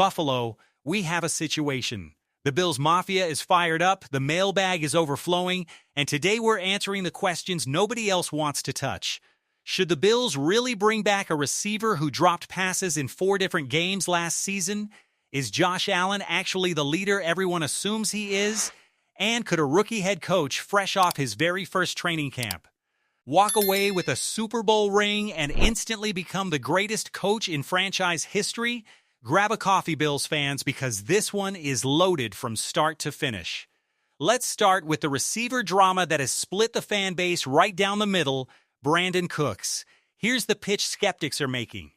Buffalo, we have a situation. The Bills Mafia is fired up, the mailbag is overflowing, and today we're answering the questions nobody else wants to touch. Should the Bills really bring back a receiver who dropped passes in 4 different games last season? Is Josh Allen actually the leader everyone assumes he is? And could a rookie head coach, fresh off his very first training camp, walk away with a Super Bowl ring and instantly become the greatest coach in franchise history? Grab a coffee, Bills fans, because this one is loaded from start to finish. Let's start with the receiver drama that has split the fan base right down the middle, Brandon Cooks. Here's the pitch skeptics are making.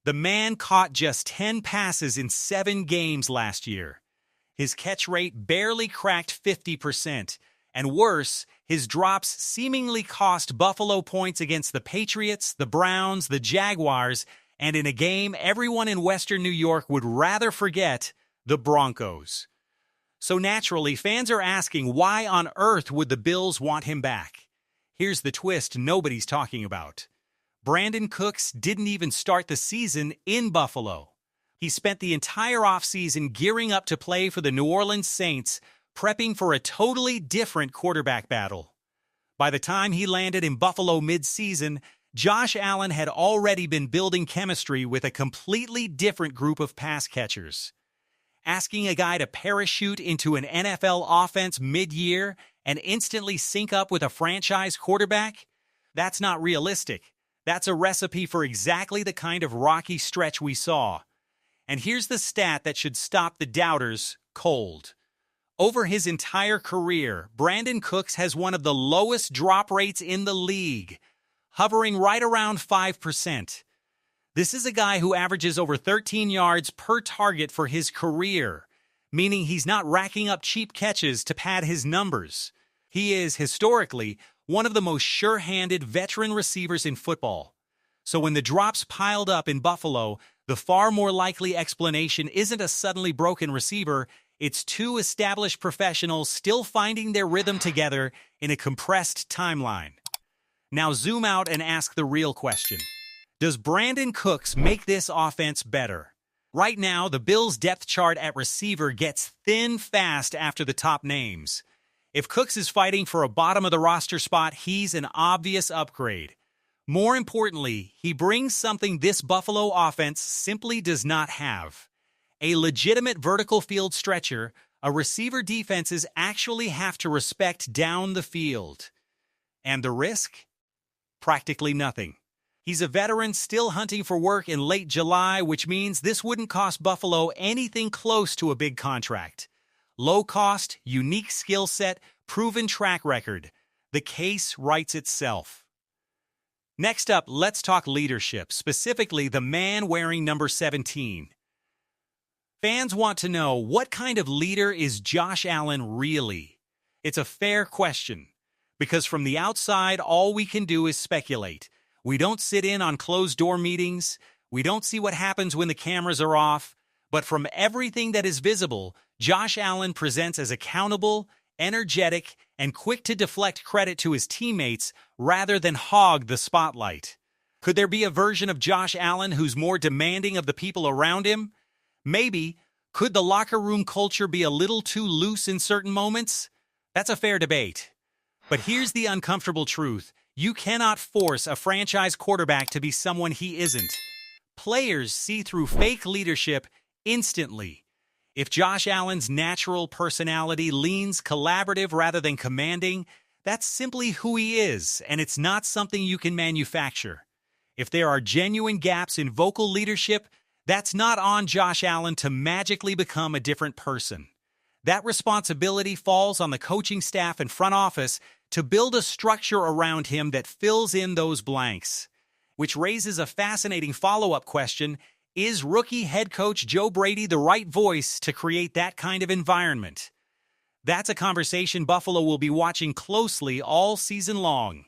The man caught just 10 passes in 7 games last year. His catch rate barely cracked 50%. And worse, his drops seemingly cost Buffalo points against the Patriots, the Browns, the Jaguars, and in a game everyone in Western New York would rather forget, the Broncos. So naturally, fans are asking why on earth would the Bills want him back? Here's the twist nobody's talking about. Brandon Cooks didn't even start the season in Buffalo. He spent the entire offseason gearing up to play for the New Orleans Saints, prepping for a totally different quarterback battle. By the time he landed in Buffalo mid-season, Josh Allen had already been building chemistry with a completely different group of pass catchers. Asking a guy to parachute into an NFL offense mid-year and instantly sync up with a franchise quarterback? That's not realistic. That's a recipe for exactly the kind of rocky stretch we saw. And here's the stat that should stop the doubters cold. Over his entire career, Brandon Cooks has one of the lowest drop rates in the league, hovering right around 5%. This is a guy who averages over 13 yards per target for his career, meaning he's not racking up cheap catches to pad his numbers. He is, historically, one of the most sure-handed veteran receivers in football. So when the drops piled up in Buffalo, the far more likely explanation isn't a suddenly broken receiver, it's 2 established professionals still finding their rhythm together in a compressed timeline. Now zoom out and ask the real question. Does Brandon Cooks make this offense better? Right now, the Bills' depth chart at receiver gets thin fast after the top names. If Cooks is fighting for a bottom-of-the-roster spot, he's an obvious upgrade. More importantly, he brings something this Buffalo offense simply does not have. A legitimate vertical field stretcher, a receiver defenses actually have to respect down the field. And the risk? Practically nothing. He's a veteran still hunting for work in late July, which means this wouldn't cost Buffalo anything close to a big contract. Low cost, unique skill set, proven track record. The case writes itself. Next up, let's talk leadership, specifically the man wearing number 17. Fans want to know, what kind of leader is Josh Allen really? It's a fair question, because from the outside, all we can do is speculate. We don't sit in on closed-door meetings. We don't see what happens when the cameras are off. But from everything that is visible, Josh Allen presents as accountable, energetic, and quick to deflect credit to his teammates rather than hog the spotlight. Could there be a version of Josh Allen who's more demanding of the people around him? Maybe. Could the locker room culture be a little too loose in certain moments? That's a fair debate. But here's the uncomfortable truth. You cannot force a franchise quarterback to be someone he isn't. Players see through fake leadership instantly. If Josh Allen's natural personality leans collaborative rather than commanding, that's simply who he is, and it's not something you can manufacture. If there are genuine gaps in vocal leadership, that's not on Josh Allen to magically become a different person. That responsibility falls on the coaching staff and front office to build a structure around him that fills in those blanks. Which raises a fascinating follow-up question. Is rookie head coach Joe Brady the right voice to create that kind of environment? That's a conversation Buffalo will be watching closely all season long.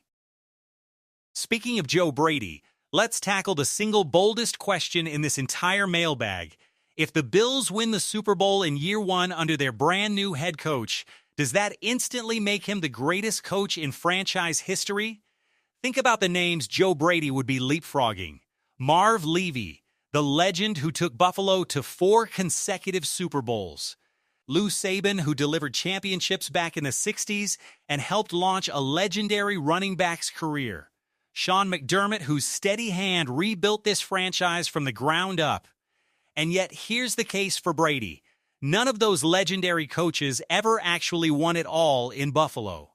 Speaking of Joe Brady, let's tackle the single boldest question in this entire mailbag. If the Bills win the Super Bowl in year 1 under their brand new head coach, does that instantly make him the greatest coach in franchise history? Think about the names Joe Brady would be leapfrogging. Marv Levy, the legend who took Buffalo to 4 consecutive Super Bowls. Lou Saban, who delivered championships back in the 60s and helped launch a legendary running back's career. Sean McDermott, whose steady hand rebuilt this franchise from the ground up. And yet, here's the case for Brady. None of those legendary coaches ever actually won it all in Buffalo.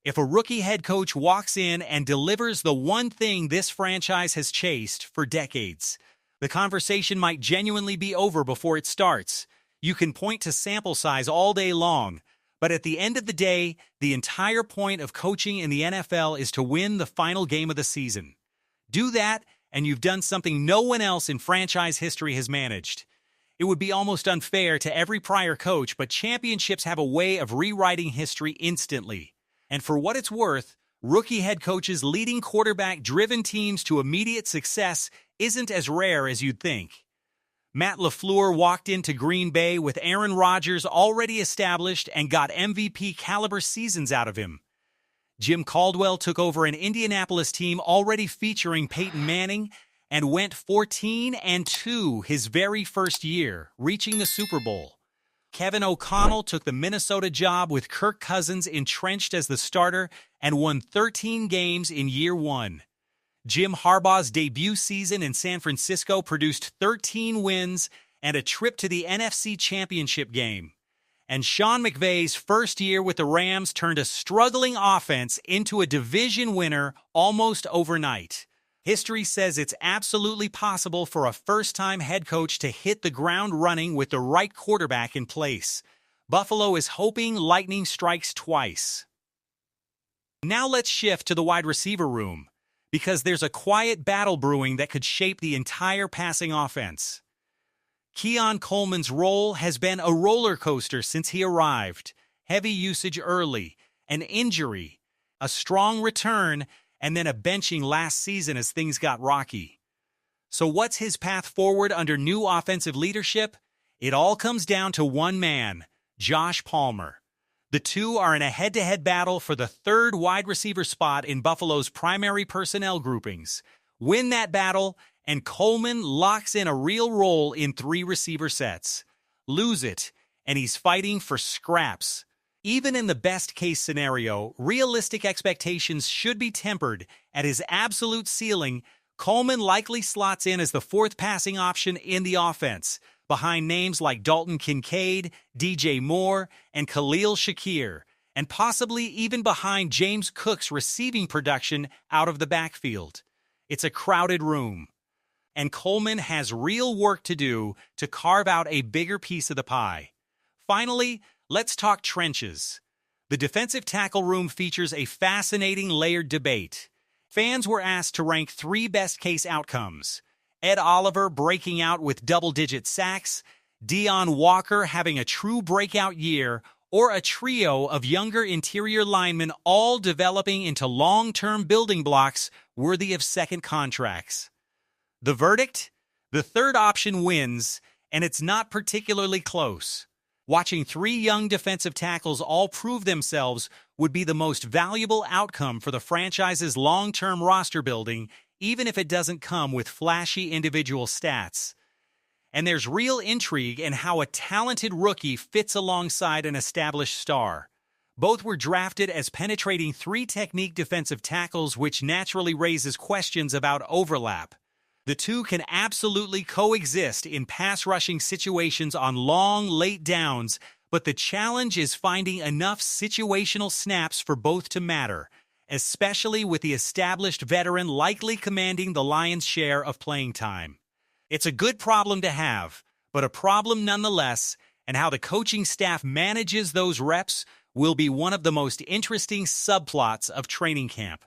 If a rookie head coach walks in and delivers the one thing this franchise has chased for decades, the conversation might genuinely be over before it starts. You can point to sample size all day long, but at the end of the day, the entire point of coaching in the NFL is to win the final game of the season. Do that, and you've done something no one else in franchise history has managed. It would be almost unfair to every prior coach, but championships have a way of rewriting history instantly. And for what it's worth, rookie head coaches leading quarterback-driven teams to immediate success isn't as rare as you'd think. Matt LaFleur walked into Green Bay with Aaron Rodgers already established and got MVP-caliber seasons out of him. Jim Caldwell took over an Indianapolis team already featuring Peyton Manning and went 14-2 his very first year, reaching the Super Bowl. Kevin O'Connell took the Minnesota job with Kirk Cousins entrenched as the starter and won 13 games in year 1. Jim Harbaugh's debut season in San Francisco produced 13 wins and a trip to the NFC Championship game. And Sean McVay's first year with the Rams turned a struggling offense into a division winner almost overnight. History says it's absolutely possible for a first-time head coach to hit the ground running with the right quarterback in place. Buffalo is hoping lightning strikes twice. Now let's shift to the wide receiver room, because there's a quiet battle brewing that could shape the entire passing offense. Keon Coleman's role has been a roller coaster since he arrived. Heavy usage early, an injury, a strong return, and then a benching last season as things got rocky. So what's his path forward under new offensive leadership? It all comes down to one man, Josh Palmer. The two are in a head-to-head battle for the 3rd wide receiver spot in Buffalo's primary personnel groupings. Win that battle, and Coleman locks in a real role in 3 receiver sets. Lose it, and he's fighting for scraps. Even in the best-case scenario, realistic expectations should be tempered. At his absolute ceiling, Coleman likely slots in as the 4th passing option in the offense, behind names like Dalton Kincaid, DJ Moore, and Khalil Shakir, and possibly even behind James Cook's receiving production out of the backfield. It's a crowded room, and Coleman has real work to do to carve out a bigger piece of the pie. Finally, let's talk trenches. The defensive tackle room features a fascinating layered debate. Fans were asked to rank 3 best-case outcomes: Ed Oliver breaking out with double-digit sacks, Deion Walker having a true breakout year, or a trio of younger interior linemen all developing into long-term building blocks worthy of second contracts. The verdict? The 3rd option wins, and it's not particularly close. Watching 3 young defensive tackles all prove themselves would be the most valuable outcome for the franchise's long-term roster building, even if it doesn't come with flashy individual stats. And there's real intrigue in how a talented rookie fits alongside an established star. Both were drafted as penetrating 3-technique defensive tackles, which naturally raises questions about overlap. The two can absolutely coexist in pass-rushing situations on long, late downs, but the challenge is finding enough situational snaps for both to matter, especially with the established veteran likely commanding the lion's share of playing time. It's a good problem to have, but a problem nonetheless, and how the coaching staff manages those reps will be one of the most interesting subplots of training camp.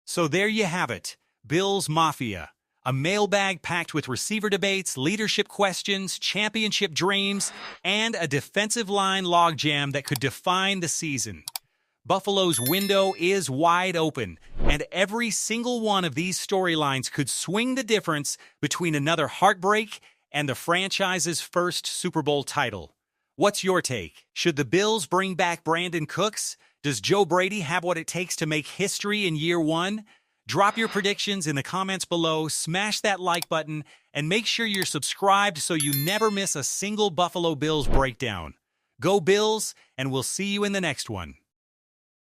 So there you have it. Bills Mafia, a mailbag packed with receiver debates, leadership questions, championship dreams, and a defensive line logjam that could define the season. Buffalo's window is wide open, and every single one of these storylines could swing the difference between another heartbreak and the franchise's first Super Bowl title. What's your take? Should the Bills bring back Brandon Cooks? Does Joe Brady have what it takes to make history in year 1? Drop your predictions in the comments below, smash that like button, and make sure you're subscribed so you never miss a single Buffalo Bills breakdown. Go Bills, and we'll see you in the next one.